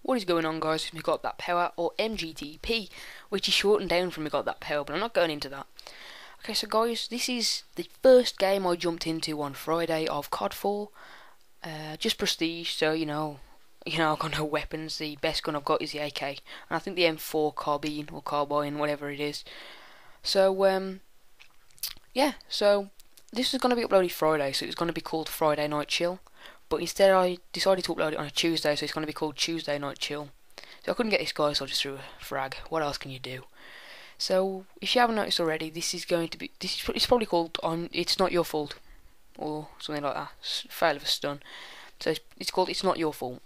What is going on, guys? We got that power, or MGTP, which is shortened down from we got that power, but I'm not going into that. Okay, so guys, this is the first game I jumped into on Friday of COD 4. Just prestige, so I've got no weapons. The best gun I've got is the AK, and I think the M4 carbine or carbine, whatever it is. So yeah, so this is going to be uploaded Friday, so it's going to be called Friday Night Chill. But instead I decided to upload it on a Tuesday, so it's going to be called Tuesday Night Chill. So I couldn't get this guy, so I just threw a frag. What else can you do? So if you haven't noticed already, it's probably called It's Not Your Fault, or something like that. Fail of a stun. So it's called It's Not Your Fault.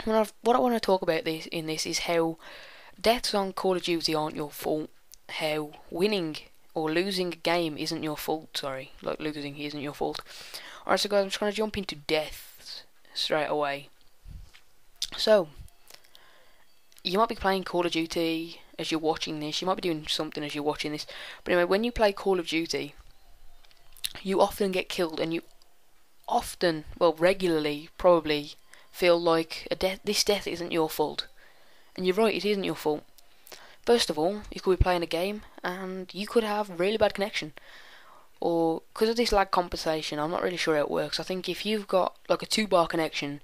What I want to talk about in this is how deaths on Call of Duty aren't your fault. How winning or losing a game isn't your fault. Sorry, like losing isn't your fault. Alright, so guys, I'm just going to jump into deaths straight away. So, you might be playing Call of Duty as you're watching this. You might be doing something as you're watching this. But anyway, when you play Call of Duty, you often get killed, and you often, well, regularly, probably feel like this death isn't your fault. And you're right, it isn't your fault. First of all, you could be playing a game, and you could have really bad connection. Or, because of this lag compensation, I'm not really sure how it works. I think if you've got like a 2-bar connection,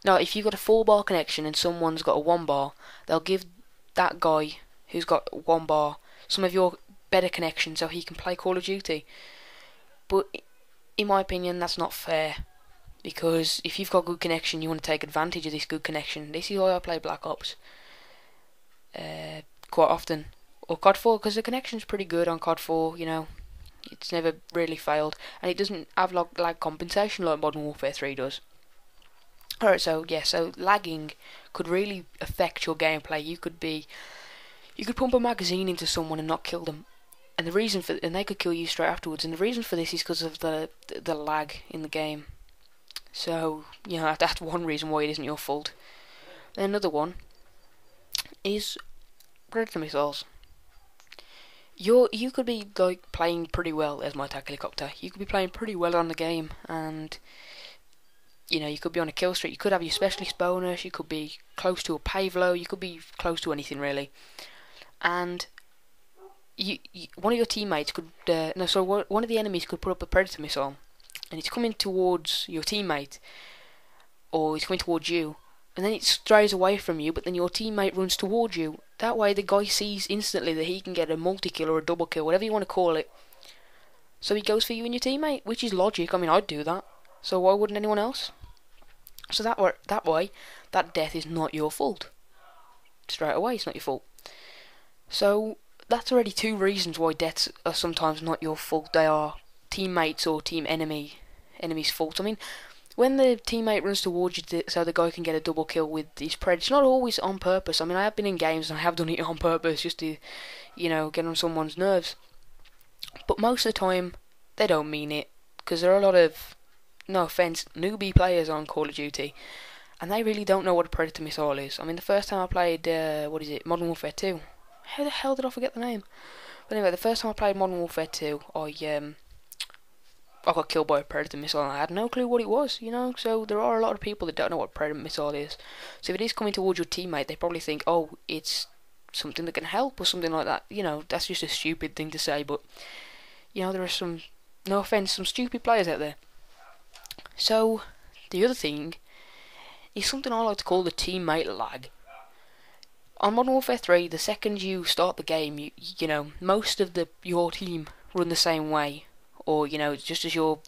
no, if you've got a 4-bar connection and someone's got a 1-bar, they'll give that guy who's got 1 bar some of your better connection so he can play Call of Duty. But in my opinion, that's not fair, because if you've got good connection, you want to take advantage of this good connection. This is why I play Black Ops quite often, or COD 4, because the connection's pretty good on COD 4. It's never really failed, and it doesn't have lag compensation like Modern Warfare 3 does. Alright, so lagging could really affect your gameplay. You could pump a magazine into someone and not kill them, and they could kill you straight afterwards. And the reason for this is because of the lag in the game. So that's one reason why it isn't your fault. Then another one is predator missiles. You could be like playing pretty well as my attack helicopter. You could be playing pretty well on the game, and you could be on a kill streak. You could have your specialist bonus. You could be close to a Pavlo. You could be close to anything really. And one of your teammates could one of the enemies could put up a predator missile, and it's coming towards your teammate, or it's coming towards you. And then it strays away from you, but then your teammate runs towards you. That way the guy sees instantly that he can get a multi-kill or a double kill, whatever you want to call it. So he goes for you and your teammate, which is logic. I mean, I'd do that. So why wouldn't anyone else? So that way, that death is not your fault. Straight away, it's not your fault. So that's already 2 reasons why deaths are sometimes not your fault. They are teammates or enemy's fault. I mean, when the teammate runs towards you so the guy can get a double kill with his pred, it's not always on purpose. I mean, I have been in games and I have done it on purpose just to, get on someone's nerves. But most of the time, they don't mean it, because there are a lot of, no offence, newbie players on Call of Duty, and they really don't know what a predator missile is. I mean, the first time I played, Modern Warfare 2, how the hell did I forget the name? But anyway, the first time I played Modern Warfare 2, I got killed by a predator missile and I had no clue what it was, so there are a lot of people that don't know what a predator missile is. So if it is coming towards your teammate, they probably think, oh, it's something that can help or something like that. That's just a stupid thing to say, but there are some, no offence, some stupid players out there. So the other thing is something I like to call the teammate lag. On Modern Warfare 3, the second you start the game, most of your team run the same way. Or just as you're,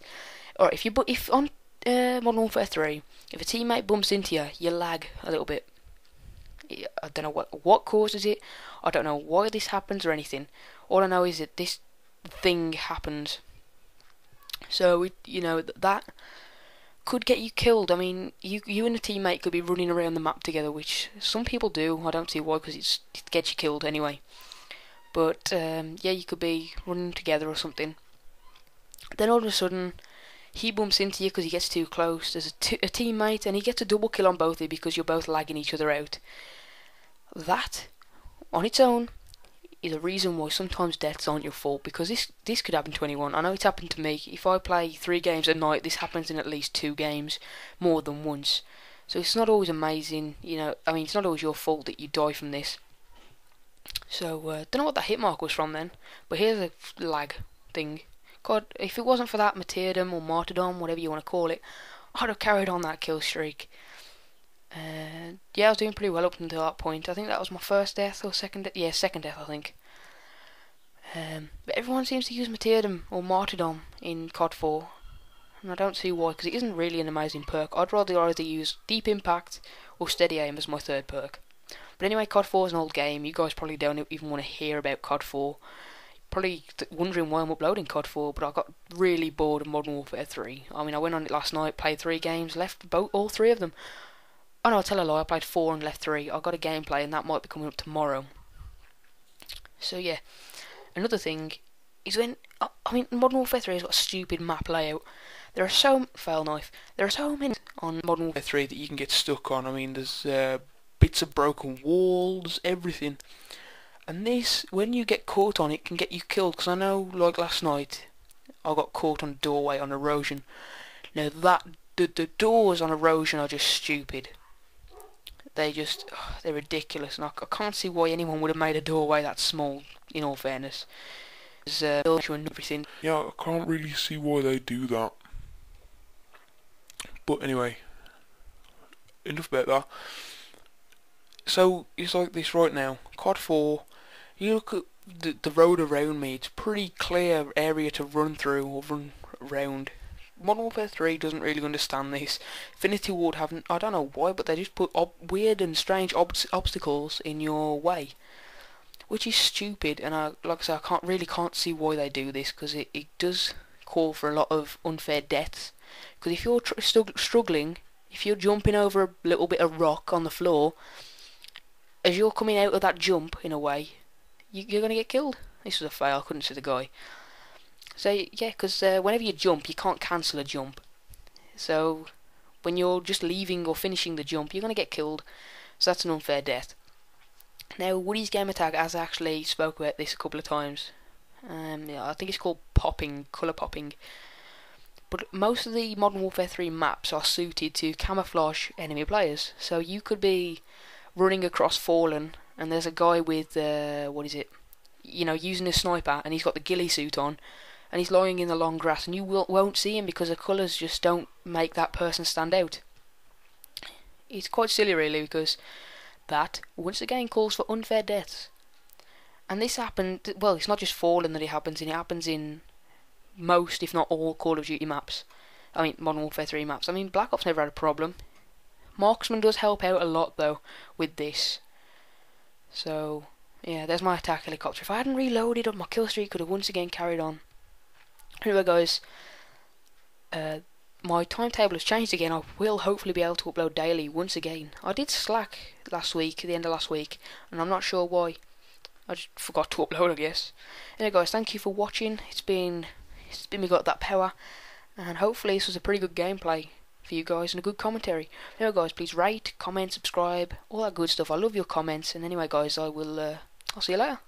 or if on Modern Warfare 3, if a teammate bumps into you, you lag a little bit. I don't know what causes it. I don't know why this happens or anything. All I know is that this thing happens. So that could get you killed. I mean, you and a teammate could be running around the map together, which some people do. I don't see why, because it gets you killed anyway. But you could be running together or something. Then all of a sudden, he bumps into you because he gets too close. There's a teammate, and he gets a double kill on both of you because you're both lagging each other out. That, on its own, is a reason why sometimes deaths aren't your fault, because this could happen to anyone. I know it's happened to me. If I play 3 games a night, this happens in at least 2 games, more than once. So it's not always amazing, you know. I mean, it's not always your fault that you die from this. So don't know what that hit mark was from then, but here's a lag thing. God, if it wasn't for that martyrdom or martyrdom, whatever you want to call it, I'd have carried on that kill streak. Yeah, I was doing pretty well up until that point. I think that was my first death or second death. Yeah, second death, I think. But everyone seems to use martyrdom or martyrdom in COD 4, and I don't see why, because it isn't really an amazing perk. I'd rather either use deep impact or steady aim as my third perk. But anyway, COD 4 is an old game. You guys probably don't even want to hear about COD 4. Probably wondering why I'm uploading COD 4, but I got really bored of Modern Warfare 3. I mean, I went on it last night, played 3 games, left all 3 of them. Oh no, I'll tell a lie, I played 4 and left 3. I got a gameplay and that might be coming up tomorrow. So yeah, another thing is when, I mean, Modern Warfare 3 has got a stupid map layout. There are so many on Modern Warfare 3 that you can get stuck on. I mean, there's bits of broken walls, everything. And this, when you get caught on it, can get you killed. Because I know, like last night, I got caught on a doorway on erosion. Now the doors on erosion are just stupid. They're ridiculous, and I can't see why anyone would have made a doorway that small, in all fairness. There's everything. Yeah, I can't really see why they do that. But anyway, enough about that. So, it's like this right now. COD 4, you look at the road around me, it's a pretty clear area to run through or run around. Modern Warfare 3 doesn't really understand this. Infinity Ward haven't, I don't know why, but they just put weird and strange obstacles in your way, which is stupid. And like I said, I can't see why they do this, because it does call for a lot of unfair deaths. Because if you're struggling, if you're jumping over a little bit of rock on the floor, as you're coming out of that jump, in a way, you're going to get killed. This was a fail, I couldn't see the guy. So, yeah, because whenever you jump, you can't cancel a jump. So, when you're just leaving or finishing the jump, you're going to get killed. So that's an unfair death. Now, Woody's Gamertag has actually spoke about this a couple of times. Yeah, I think it's called popping, colour popping. But most of the Modern Warfare 3 maps are suited to camouflage enemy players. So you could be running across Fallen, and there's a guy with, using a sniper, and he's got the ghillie suit on, and he's lying in the long grass, and you won't see him because the colours just don't make that person stand out. It's quite silly, really, because that, once again, calls for unfair deaths. And this happened, well, it's not just Fallen that it happens in most, if not all, Call of Duty maps. I mean, Modern Warfare 3 maps. I mean, Black Ops never had a problem. Marksman does help out a lot, though, with this. So, yeah, there's my attack helicopter. If I hadn't reloaded, my kill streak could have once again carried on. Anyway, guys, my timetable has changed again. I will hopefully be able to upload daily once again. I did slack last week, at the end of last week, and I'm not sure why. I just forgot to upload, I guess. Anyway, guys, thank you for watching. It's been me got that power, and hopefully this was a pretty good gameplay for you guys and a good commentary. Anyway, guys, please rate, comment, subscribe, all that good stuff. I love your comments. And anyway, guys, I'll see you later.